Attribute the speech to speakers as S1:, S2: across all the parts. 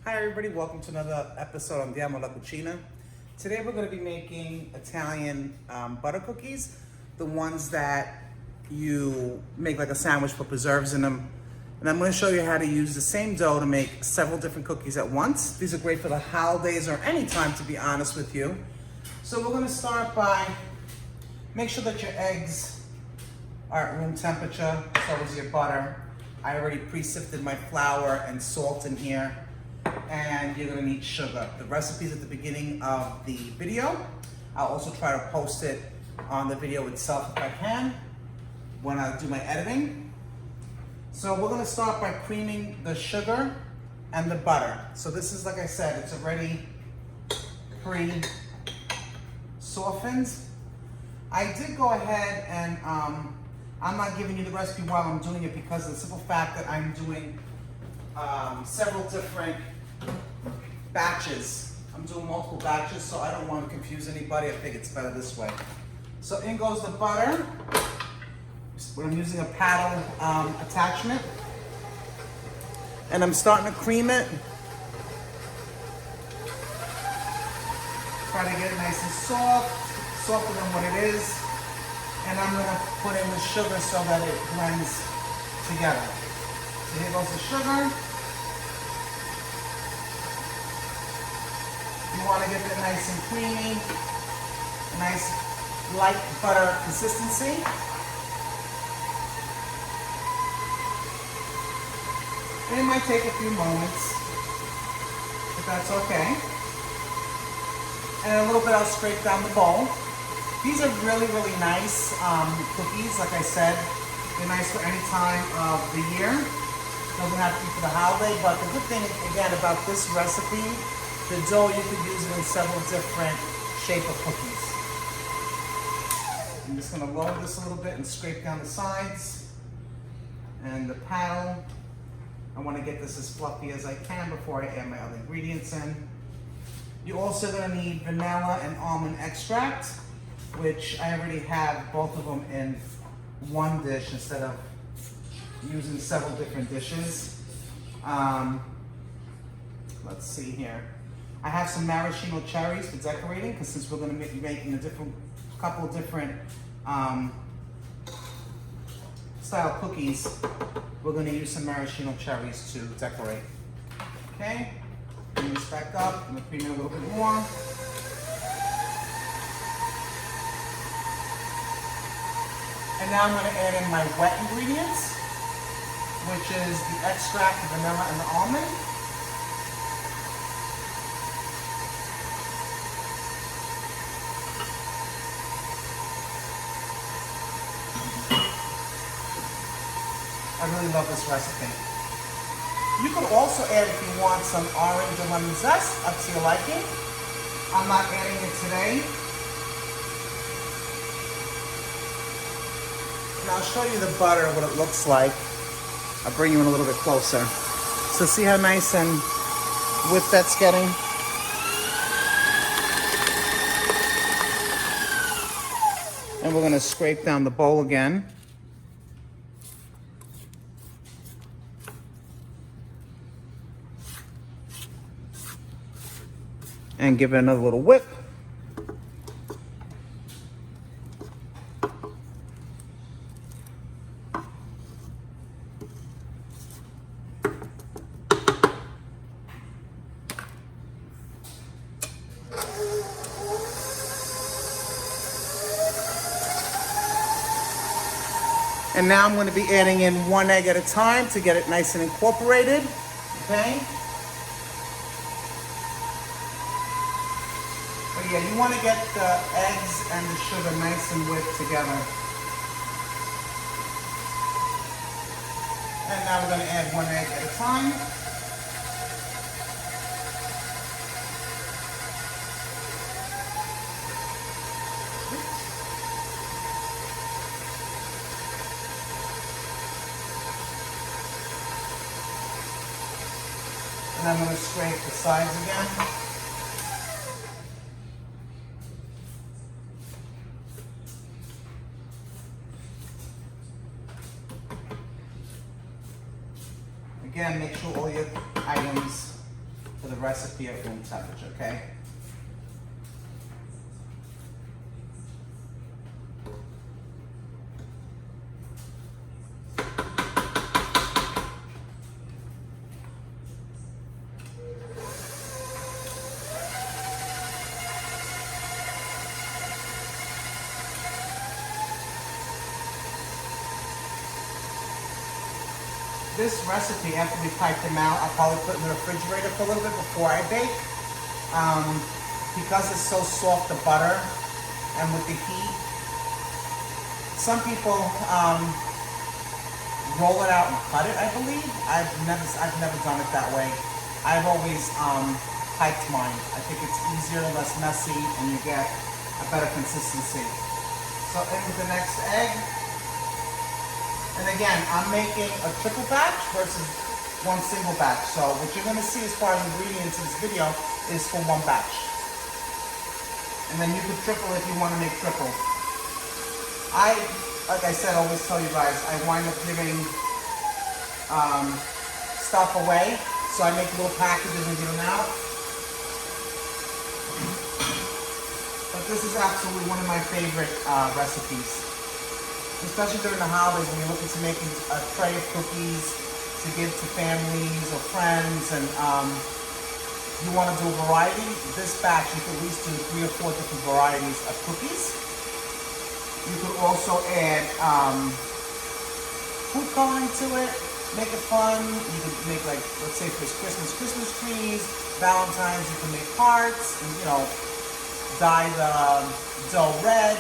S1: Hi everybody, welcome to another episode on Diamo La Cucina. Today we're going to be making Italian butter cookies, the ones that you make like a sandwich, put preserves in them. And I'm going to show you how to use the same dough to make several different cookies at once. These are great for the holidays or any time, to be honest with you. So we're going to start by make sure that your eggs are at room temperature, so is your butter. I already pre-sifted my flour and salt in here. And you're gonna need sugar. The recipe's at the beginning of the video. I'll also try to post it on the video itself if I can when I do my editing. So we're gonna start by creaming the sugar and the butter. So this is, like I said, it's already pre-softened. I did go ahead and I'm not giving you the recipe while I'm doing it because of the simple fact that I'm doing several different batches. I'm doing multiple batches, so I don't want to confuse anybody. I think it's better this way. So in goes the butter. I'm using a paddle attachment. And I'm starting to cream it. Try to get it nice and soft, softer than what it is. And I'm gonna put in the sugar so that it blends together. So here goes the sugar. You want to get it nice and creamy, nice light butter consistency. And it might take a few moments, but that's okay. And a little bit I'll scrape down the bowl. These are really, really nice cookies. Like I said, they're nice for any time of the year. Doesn't have to be for the holiday, but the good thing, again, about this recipe, the dough, you could use it in several different shape of cookies. I'm just gonna lower this a little bit and scrape down the sides. And the paddle, I wanna get this as fluffy as I can before I add my other ingredients in. You're also gonna need vanilla and almond extract, which I already have both of them in one dish instead of using several different dishes. Let's see here. I have some maraschino cherries for decorating, because since we're going to be making a couple of different style cookies, we're going to use some maraschino cherries to decorate. Okay, bring this back up. I'm going to cream it a little bit more. And now I'm going to add in my wet ingredients, which is the extract, the vanilla, and the almond. I really love this recipe. You could also add, if you want, some orange or lemon zest, up to your liking. I'm not adding it today. And I'll show you the butter, what it looks like. I'll bring you in a little bit closer. So see how nice and whipped that's getting? And we're gonna scrape down the bowl again. And give it another little whip. And now I'm going to be adding in one egg at a time to get it nice and incorporated, okay? But yeah, you want to get the eggs and the sugar nice and whipped together. And now we're going to add one egg at a time. And I'm going to scrape the sides again. Again, make sure all your items, the the recipe at room temperature, okay? This recipe, after we pipe them out, I'll probably put in the refrigerator for a little bit before I bake. Because it's so soft, the butter, and with the heat, some people roll it out and cut it, I believe. I've never done it that way. I've always piped mine. I think it's easier, less messy, and you get a better consistency. So in with the next egg. And again, I'm making a triple batch versus one single batch. So what you're gonna see as far as ingredients in this video is for one batch. And then you can triple if you wanna make triple. Like I said, I always tell you guys, I wind up giving stuff away. So I make little packages and give them out. But this is absolutely one of my favorite recipes. Especially during the holidays when you're looking to making a tray of cookies to give to families or friends, and you want to do a variety. This batch, you can at least do 3 or 4 different varieties of cookies. You could also add fruit coloring to it, make it fun. You could make, like, let's say for this Christmas trees, Valentine's, you can make hearts, and, you know, dye the dough red.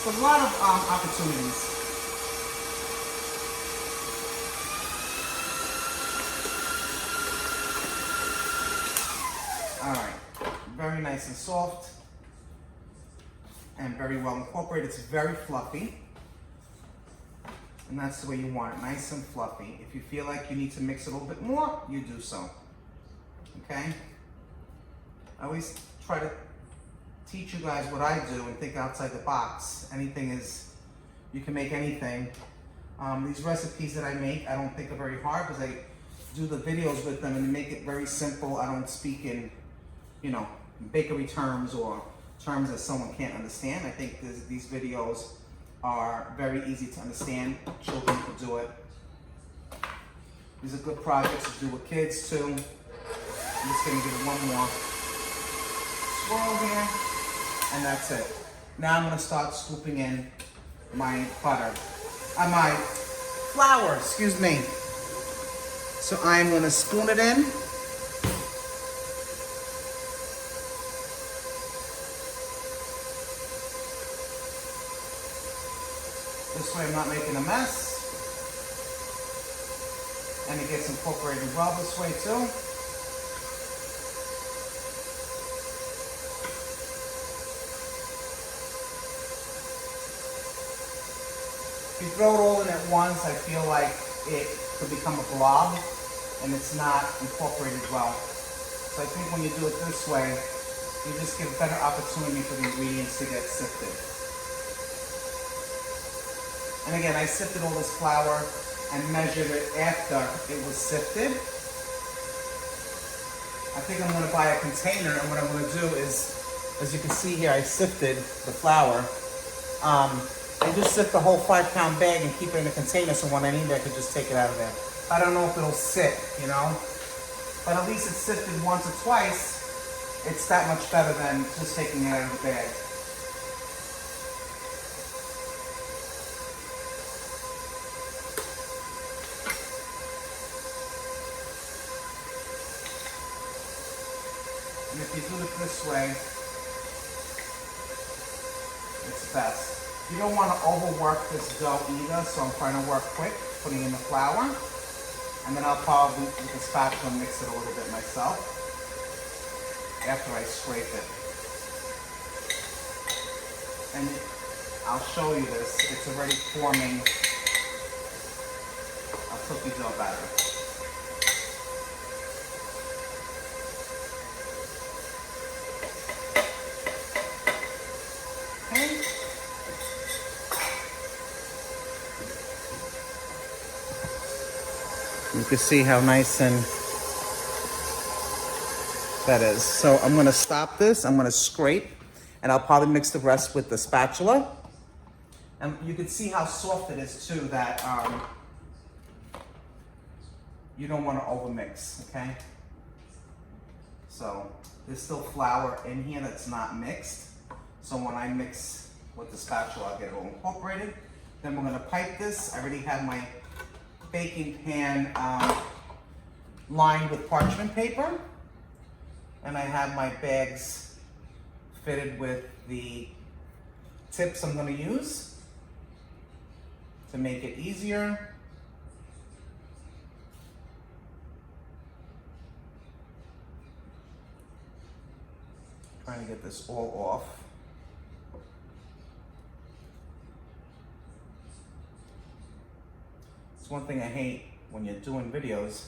S1: So a lot of opportunities. All right, very nice and soft and very well incorporated. It's very fluffy, and that's the way you want it, nice and fluffy. If you feel like you need to mix it a little bit more, you do so, okay? I always try to teach you guys what I do and think outside the box. Anything is, you can make anything. These recipes that I make, I don't think are very hard because I do the videos with them and make it very simple. I don't speak in, you know, bakery terms or terms that someone can't understand. I think these videos are very easy to understand. Children can do it. These are good projects to do with kids too. I'm just gonna give it one more swirl here. And that's it. Now I'm gonna start scooping in my butter. My flour, excuse me. So I'm gonna spoon it in. This way I'm not making a mess. And it gets incorporated well this way too. If you throw it all in at once, I feel like it could become a blob and it's not incorporated well. So I think when you do it this way, you just give better opportunity for the ingredients to get sifted. And again, I sifted all this flour and measured it after it was sifted. I think I'm gonna buy a container, and what I'm gonna do is, as you can see here, I sifted the flour. I just sift the whole 5-pound bag and keep it in a container so when I need it, I can just take it out of there. I don't know if it'll sit, you know, but at least it's sifted once or twice. It's that much better than just taking it out of the bag. And if you do it this way, it's best. You don't want to overwork this dough either, so I'm trying to work quick, putting in the flour. And then I'll probably, with the spatula, mix it a little bit myself after I scrape it. And I'll show you this. It's already forming a cookie dough batter. Okay. You can see how nice and that is. So I'm gonna stop this, I'm gonna scrape, and I'll probably mix the rest with the spatula. And you can see how soft it is too, that you don't wanna overmix, okay? So there's still flour in here that's not mixed. So when I mix with the spatula, I'll get it all incorporated. Then we're gonna pipe this. I already have my baking pan lined with parchment paper. And I have my bags fitted with the tips I'm gonna use to make it easier. Trying to get this all off. It's one thing I hate when you're doing videos.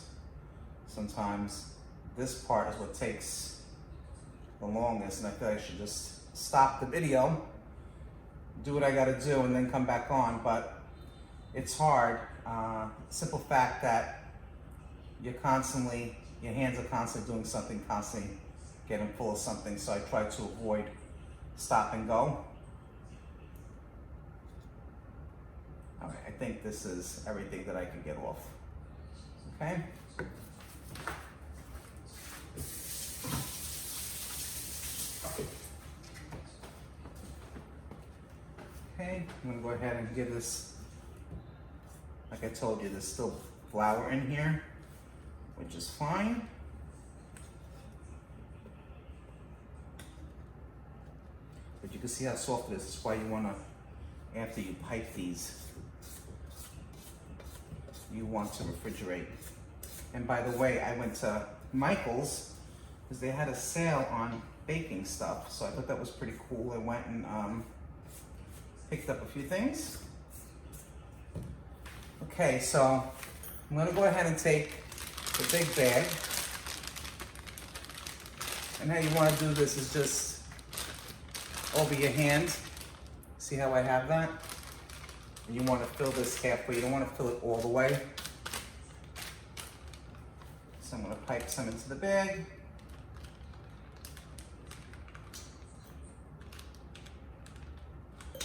S1: Sometimes this part is what takes the longest, and I feel like I should just stop the video, do what I gotta do, and then come back on. But it's hard. Simple fact that your hands are constantly doing something, constantly getting full of something, so I try to avoid stop and go. All right, I think this is everything that I can get off, okay? Okay, I'm gonna go ahead and give this, like I told you, there's still flour in here, which is fine. But you can see how soft it is. That's why you wanna, after you pipe these, you want to refrigerate. And by the way, I went to Michael's because they had a sale on baking stuff. So I thought that was pretty cool. I went and picked up a few things. Okay, so I'm gonna go ahead and take the big bag. And how you wanna do this is just over your hand. See how I have that? And you wanna fill this halfway. You don't wanna fill it all the way. So I'm gonna pipe some into the bag.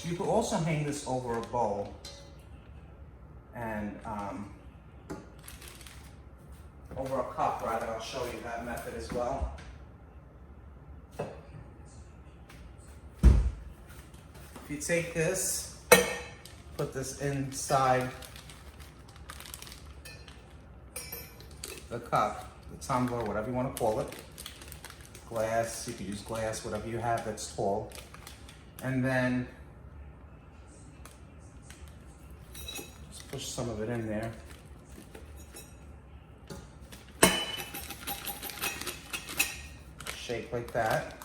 S1: You could also hang this over a bowl and over a cup, rather. I'll show you that method as well. If you take this, put this inside the cup, the tumbler, whatever you want to call it, glass, you could use glass, whatever you have that's tall, and then just push some of it in there. Shake like that.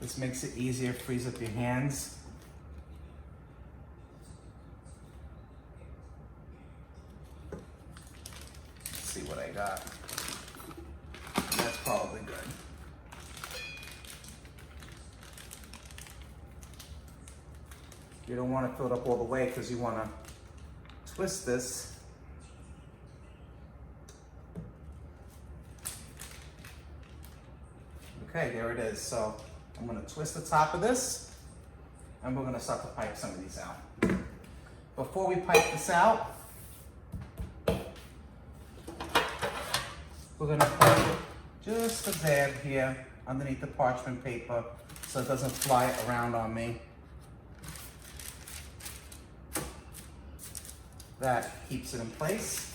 S1: This makes it easier, frees up your hands. Let's see what I got. That's probably good. You don't want to fill it up all the way because you want to twist this. Okay, there it is. So I'm going to twist the top of this, and we're going to start to pipe some of these out. Before we pipe this out, we're going to put just a dab here underneath the parchment paper so it doesn't fly around on me. That keeps it in place.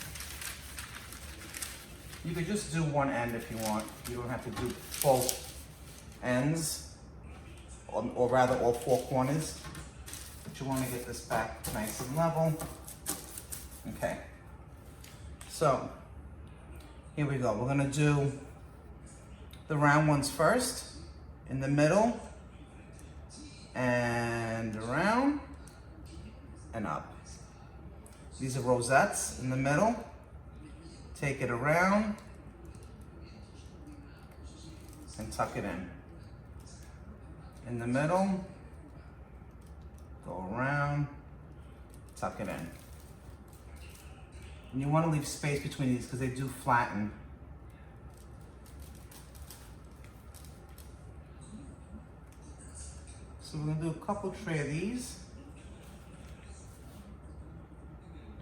S1: You could just do one end if you want. You don't have to do both ends, or rather all four corners. But you want to get this back nice and level. Okay. So, here we go. We're going to do the round ones first, in the middle, and around, and up. These are rosettes in the middle. Take it around and tuck it in. In the middle Go around, tuck it in. And you want to leave space between these because they do flatten. So we're going to do a couple tray of these.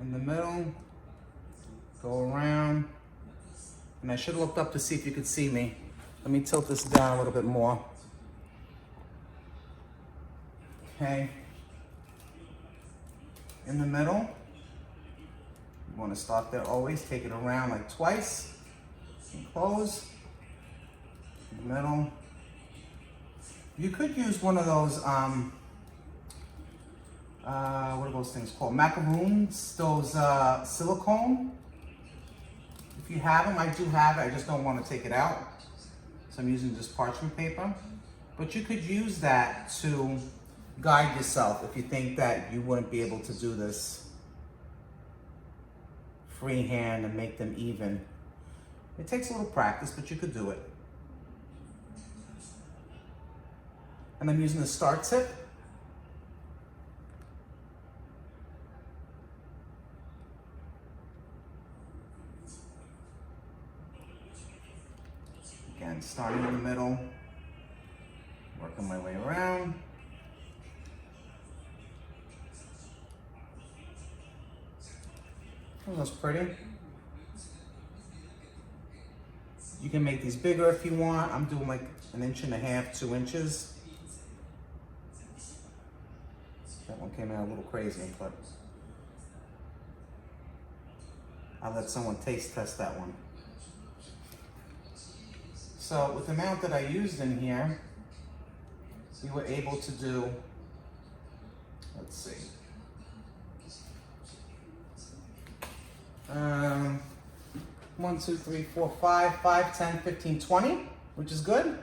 S1: In the middle, go around. And I should have looked up to see if you could see me. Let me tilt this down a little bit more. Okay. In the middle, you want to start there always. Take it around like twice. And close. In the middle. You could use one of those, what are those things called? Macaroons, those silicone. If you have them, I do have it, I just don't want to take it out. So I'm using just parchment paper. But you could use that to guide yourself if you think that you wouldn't be able to do this freehand and make them even. It takes a little practice, but you could do it. And I'm using the star tip. Again, starting in the middle, working my way around. Oh, that's pretty. You can make these bigger if you want. I'm doing like 1.5 inches, 2 inches. That one came out a little crazy, but I'll let someone taste test that one. So with the amount that I used in here, we were able to do, let's see, 1, 2, 3, 4, 5, 10, 15, 20, which is good.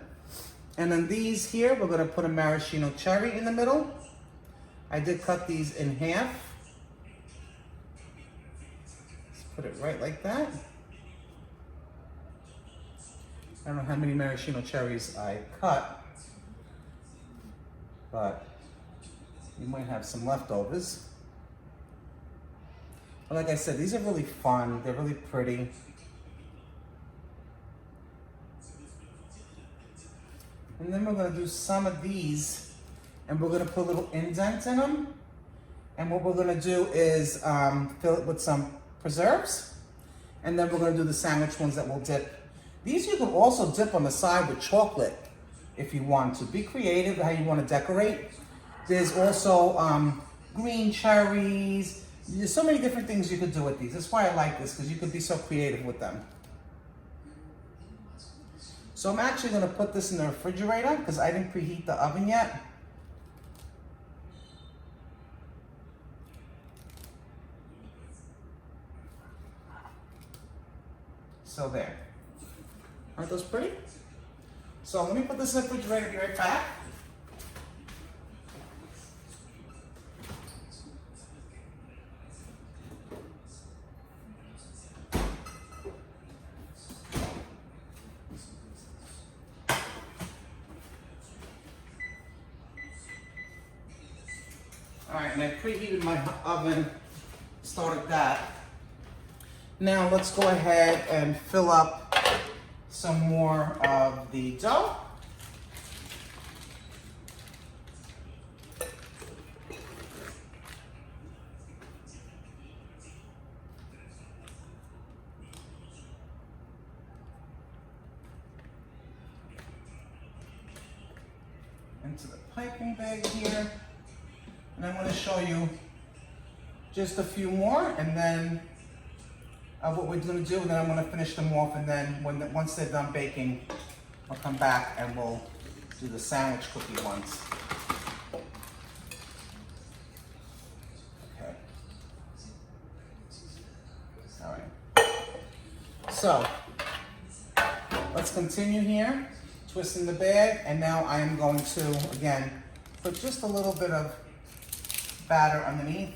S1: And then these here, we're gonna put a maraschino cherry in the middle. I did cut these in half. Let's put it right like that. I don't know how many maraschino cherries I cut, but you might have some leftovers. But like I said, these are really fun. They're really pretty. And then we're gonna do some of these and we're gonna put little indents in them. And what we're gonna do is fill it with some preserves. And then we're gonna do the sandwich ones that we'll dip. These you can also dip on the side with chocolate if you want to. Be creative how you want to decorate. There's also green cherries. There's so many different things you could do with these. That's why I like this, because you can be so creative with them. So I'm actually going to put this in the refrigerator because I didn't preheat the oven yet. So there. Aren't those pretty? So let me put this in the refrigerator, be right back. All right, and I preheated my oven, started that. Now let's go ahead and fill up some more of the dough. Into the piping bag here. And I'm going to show you just a few more, and then what we're going to do, and then I'm going to finish them off, and then once they're done baking, I'll come back and we'll do the sandwich cookie ones. Okay. All right. So let's continue here, twisting the bag, and now I am going to, again, put just a little bit of batter underneath.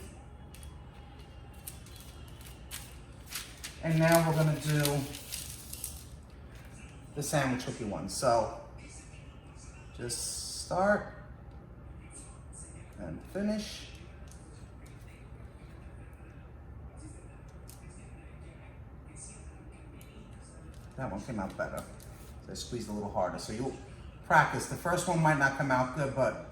S1: And now we're gonna do the sandwich cookie one. So just start and finish. That one came out better. So I squeezed a little harder. So you'll practice. The first one might not come out good, but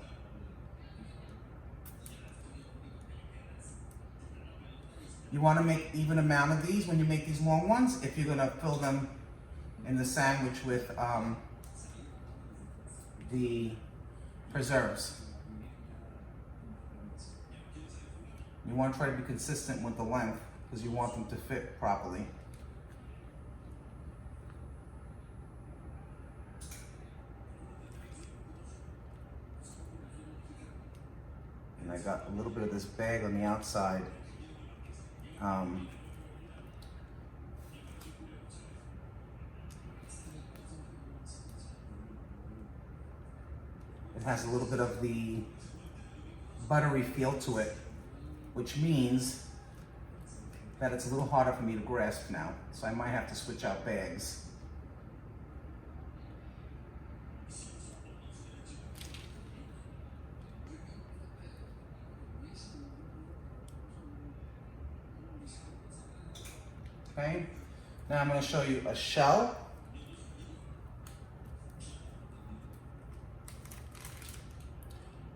S1: you want to make even amount of these when you make these long ones if you're going to fill them in the sandwich with the preserves. You want to try to be consistent with the length because you want them to fit properly. And I got a little bit of this bag on the outside. It has a little bit of the buttery feel to it, which means that it's a little harder for me to grasp now. So I might have to switch out bags. Okay, now I'm going to show you a shell.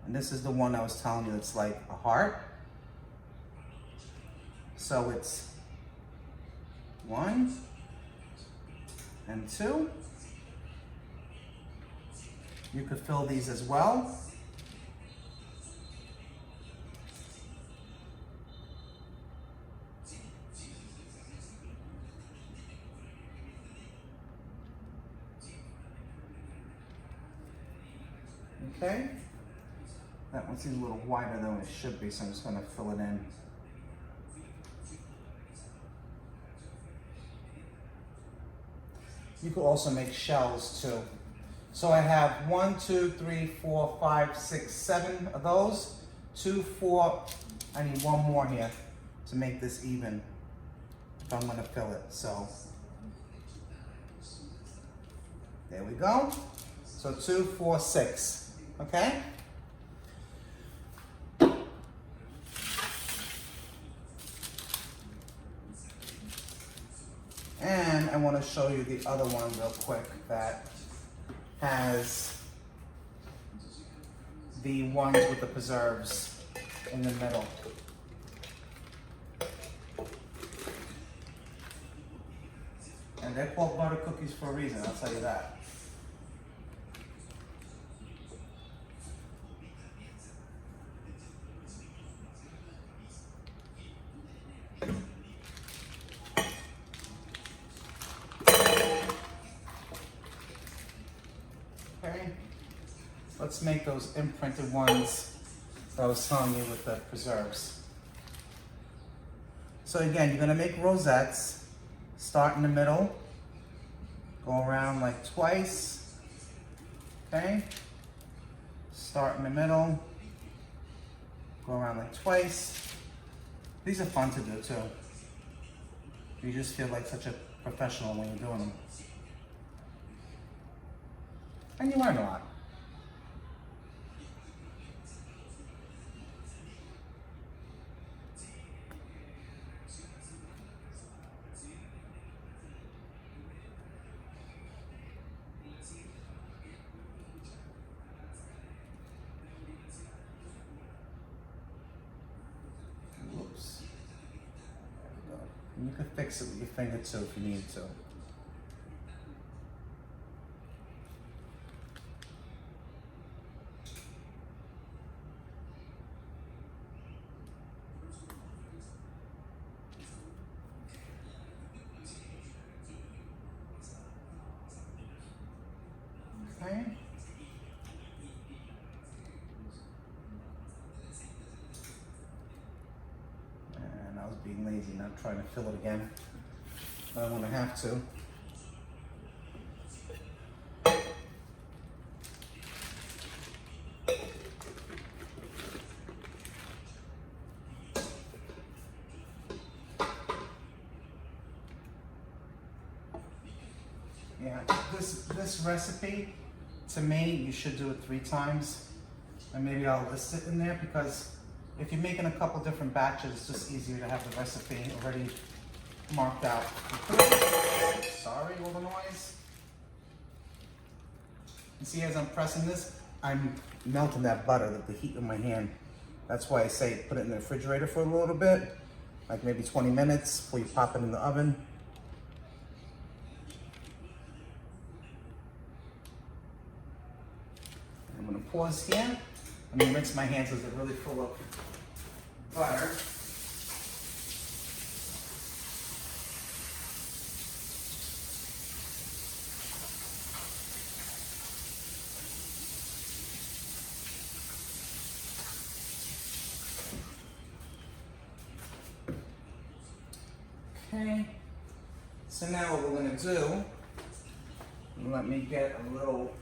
S1: And this is the one I was telling you that's like a heart. So it's 1 and 2. You could fill these as well. Okay, that one seems a little wider than it should be, so I'm just going to fill it in. You could also make shells too. So I have 1, 2, 3, 4, 5, 6, 7 of those. 2, 4, I need one more here to make this even if I'm going to fill it. So there we go. So 2, 4, 6. Okay? And I want to show you the other one real quick that has the ones with the preserves in the middle. And they're called butter cookies for a reason, I'll tell you that. Okay, let's make those imprinted ones that I was telling you with the preserves. So again, you're gonna make rosettes, start in the middle, go around like twice, okay? Start in the middle, go around like twice. These are fun to do too. You just feel like such a professional when you're doing them. And you learn a lot. Whoops. There we go. And you can fix it with your finger too if you need to. Okay. And I was being lazy, not trying to fill it again. But I'm gonna have to. Yeah, this recipe, to me, you should do it 3 times. And maybe I'll list it in there because if you're making a couple different batches, it's just easier to have the recipe already marked out. Sorry, all the noise. You see, as I'm pressing this, I'm melting that butter with the heat in my hand. That's why I say put it in the refrigerator for a little bit, like maybe 20 minutes before you pop it in the oven. I'm gonna pause here. I'm gonna rinse my hands because they're really full of butter. Okay, so now what we're gonna do, let me get a little,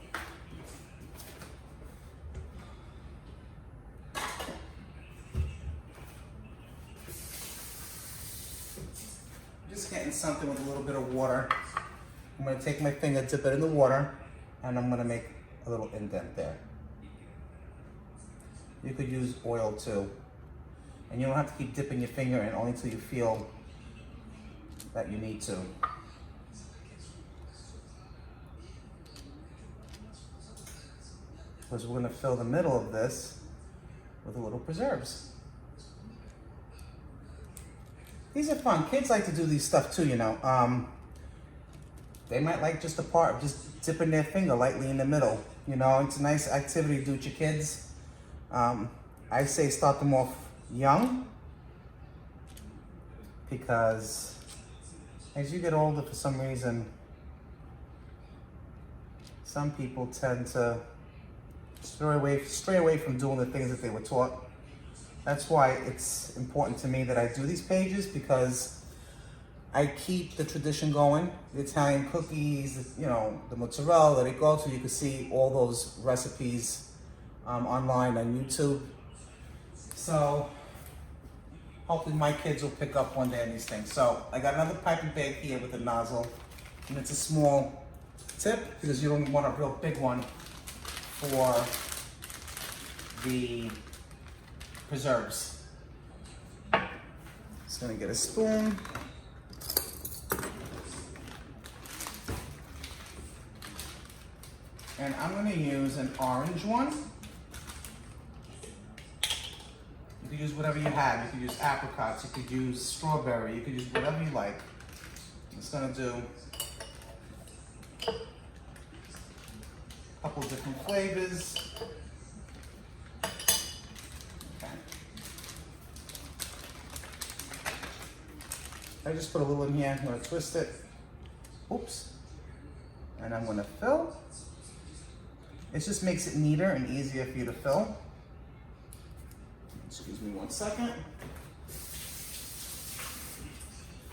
S1: just getting something with a little bit of water. I'm gonna take my finger, dip it in the water, and I'm gonna make a little indent there. You could use oil too. And you don't have to keep dipping your finger in only until you feel that you need to. Because we're gonna fill the middle of this with a little preserves. These are fun. Kids like to do these stuff too, you know. They might like just a part of just dipping their finger lightly in the middle. You know, it's a nice activity to do with your kids. I say start them off young, because as you get older, for some reason, some people tend to stray away from doing the things that they were taught. That's why it's important to me that I do these pages, because I keep the tradition going. The Italian cookies, you know, the mozzarella, the ricotta, you can see all those recipes online on YouTube. So hopefully my kids will pick up one day on these things. So I got another piping bag here with a nozzle, and it's a small tip because you don't want a real big one for the preserves. Just gonna get a spoon. And I'm gonna use an orange one. You could use whatever you have. You could use apricots, you could use strawberry, you could use whatever you like. I'm just gonna do a couple of different flavors. Okay. I just put a little in here. I'm gonna twist it. Oops. And I'm gonna fill. It just makes it neater and easier for you to fill. Excuse me 1 second.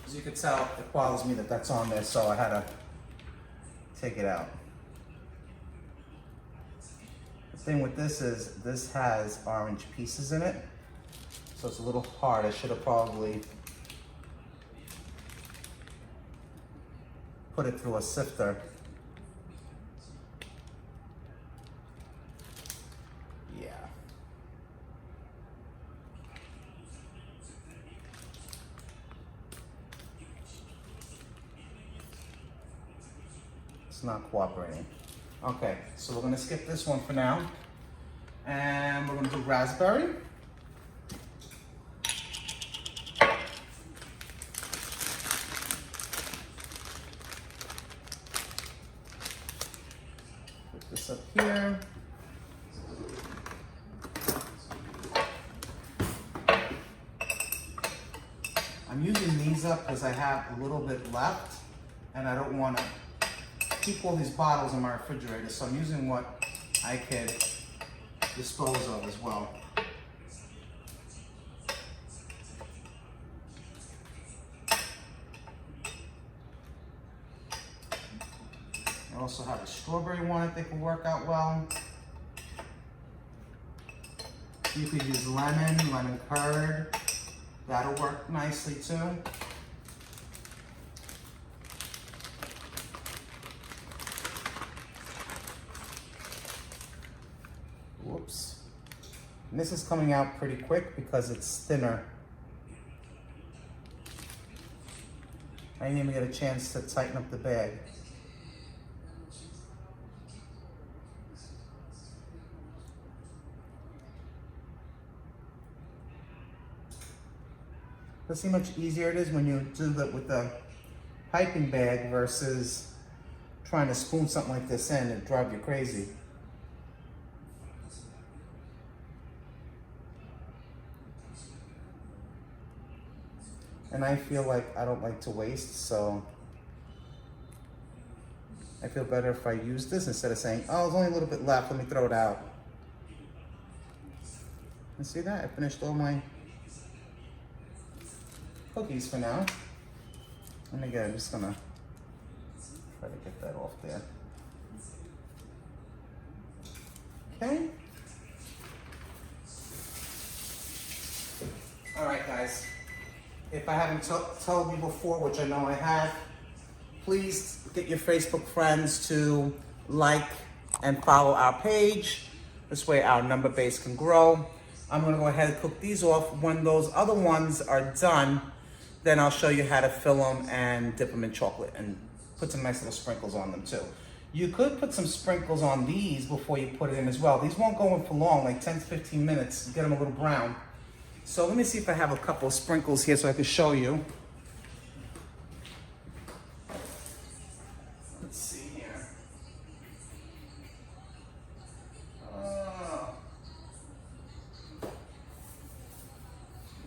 S1: As you can tell, it bothers me that that's on there, so I had to take it out. The thing with this is, this has orange pieces in it, so it's a little hard. I should have probably put it through a sifter. Not cooperating. Okay, so we're gonna skip this one for now, and we're gonna do raspberry. Put this up here. I'm using these up because I have a little bit left, and I don't want to keep all these bottles in my refrigerator, so I'm using what I could dispose of as well. I also have a strawberry one I think will work out well. You could use lemon curd. That'll work nicely too. Whoops. And this is coming out pretty quick because it's thinner. I didn't even get a chance to tighten up the bag. Let's see how much easier it is when you do that with the piping bag versus trying to spoon something like this in. It'd drive you crazy. And I feel like I don't like to waste, so I feel better if I use this instead of saying, oh, there's only a little bit left, let me throw it out. You see that? I finished all my cookies for now. And again, I'm just gonna try to get that off there. Okay. All right, guys. If I haven't told you before, which I know I have, please get your Facebook friends to like and follow our page. This way our number base can grow. I'm gonna go ahead and cook these off. When those other ones are done, then I'll show you how to fill them and dip them in chocolate and put some nice little sprinkles on them too. You could put some sprinkles on these before you put it in as well. These won't go in for long, like 10 to 15 minutes, get them a little brown. So let me see if I have a couple of sprinkles here so I can show you. Let's see here.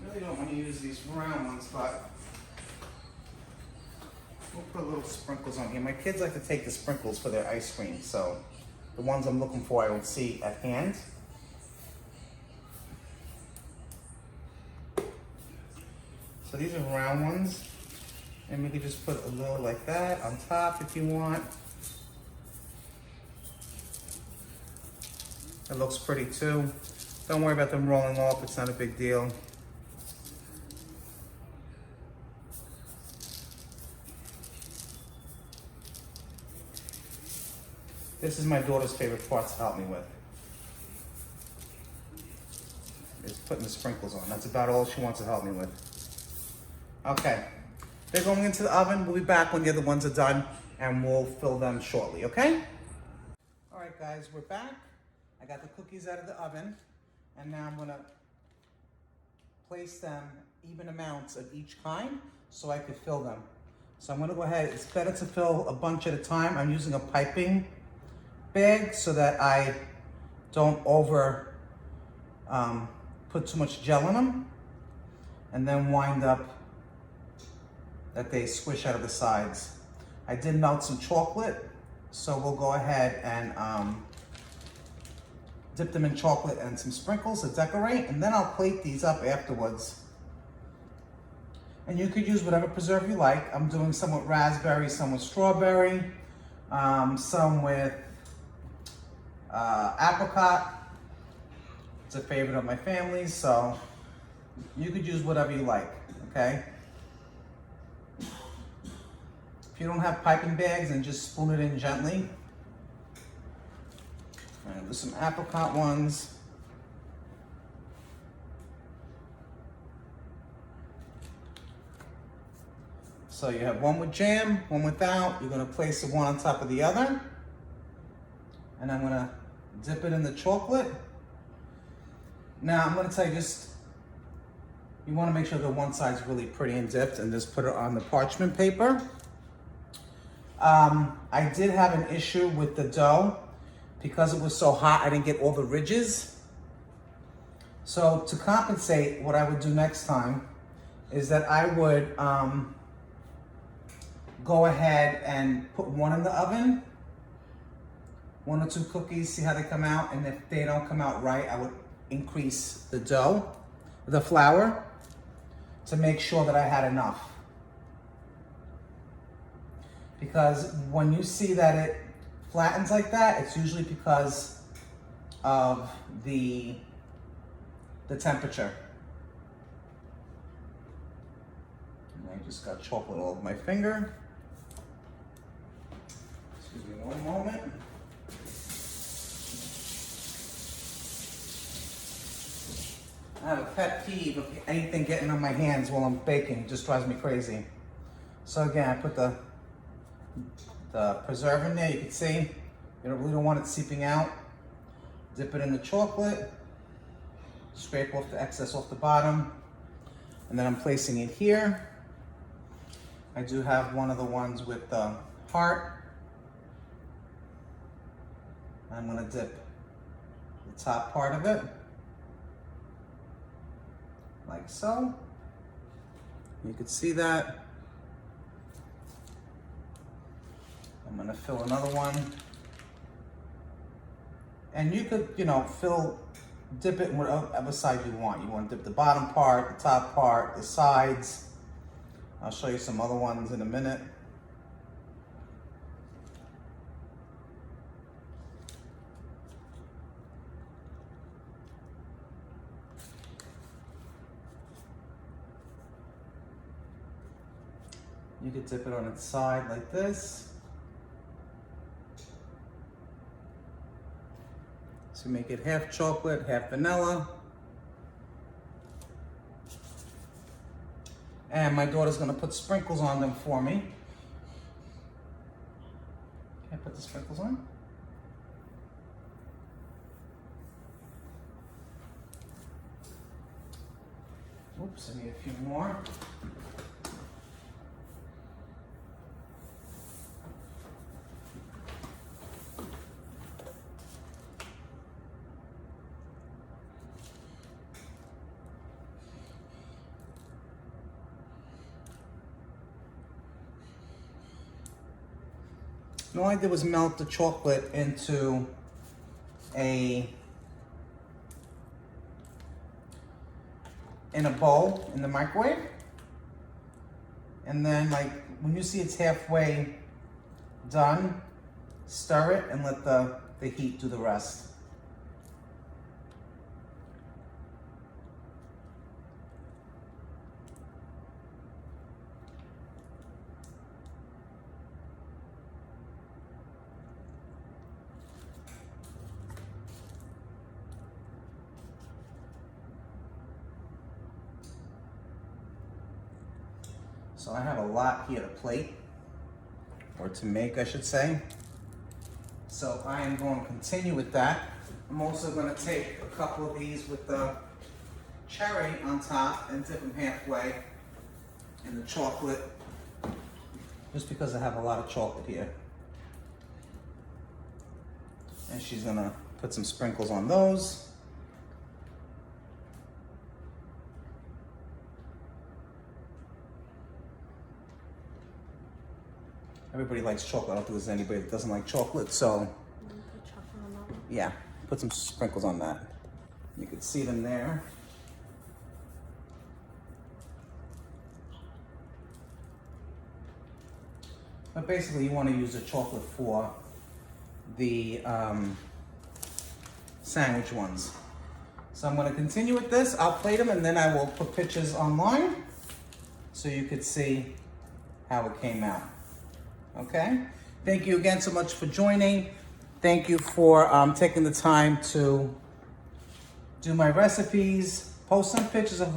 S1: Really don't want to use these round ones, but we'll put little sprinkles on here. My kids like to take the sprinkles for their ice cream, so the ones I'm looking for I will see at hand. So these are round ones, and we could just put a little like that on top if you want. It looks pretty too. Don't worry about them rolling off, it's not a big deal. This is my daughter's favorite part to help me with. Is putting the sprinkles on. That's about all she wants to help me with. Okay, they're going into the oven. We'll be back when the other ones are done and we'll fill them shortly, okay? All right, guys, we're back. I got the cookies out of the oven, and now I'm gonna place them even amounts of each kind so I could fill them. So I'm gonna go ahead, it's better to fill a bunch at a time. I'm using a piping bag so that I don't put too much gel in them and then wind up that they squish out of the sides. I did melt some chocolate, so we'll go ahead and dip them in chocolate and some sprinkles to decorate, and then I'll plate these up afterwards. And you could use whatever preserve you like. I'm doing some with raspberry, some with strawberry, some with apricot. It's a favorite of my family, so you could use whatever you like, okay? If you don't have piping bags, then just spoon it in gently. And there's some apricot ones. So you have one with jam, one without. You're gonna place the one on top of the other. And I'm gonna dip it in the chocolate. Now I'm gonna tell you, you wanna make sure that one side's really pretty and dipped, and just put it on the parchment paper. I did have an issue with the dough. Because it was so hot, I didn't get all the ridges. So to compensate, what I would do next time is that I would go ahead and put one in the oven, 1 or 2 cookies, see how they come out, and if they don't come out right, I would increase the dough, the flour, to make sure that I had enough. Because when you see that it flattens like that, it's usually because of the temperature. And I just got chocolate all over my finger. Excuse me one moment. I have a pet peeve of anything getting on my hands while I'm baking. It just drives me crazy. So again, I put the preserve in there. You can see, you really don't want it seeping out. Dip it in the chocolate, scrape off the excess off the bottom, and then I'm placing it here. I do have one of the ones with the heart. I'm gonna dip the top part of it, like so. You can see that. I'm gonna fill another one. And you could, dip it in whatever side you want. You want to dip the bottom part, the top part, the sides. I'll show you some other ones in a minute. You could dip it on its side like this. So make it half chocolate, half vanilla. And my daughter's gonna put sprinkles on them for me. Can I put the sprinkles on? Oops, I need a few more. And all I did was melt the chocolate into in a bowl in the microwave. And then when you see it's halfway done, stir it and let the heat do the rest. So I have a lot here to plate, or to make, I should say. So I am going to continue with that. I'm also going to take a couple of these with the cherry on top and dip them halfway in the chocolate, just because I have a lot of chocolate here. And she's going to put some sprinkles on those. Everybody likes chocolate. I don't think there's anybody that doesn't like chocolate, so yeah, put some sprinkles on that. You can see them there. But basically you want to use the chocolate for the sandwich ones. So I'm going to continue with this. I'll plate them and then I will put pictures online so you could see how it came out. Okay? Thank you again so much for joining. Thank you for taking the time to do my recipes, post some pictures of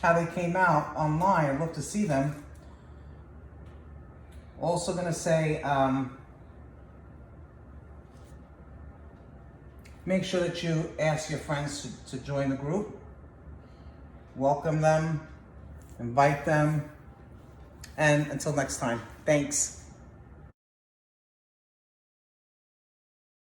S1: how they came out online. I'd love to see them. Also gonna say, make sure that you ask your friends to join the group. Welcome them, invite them, and until next time, thanks.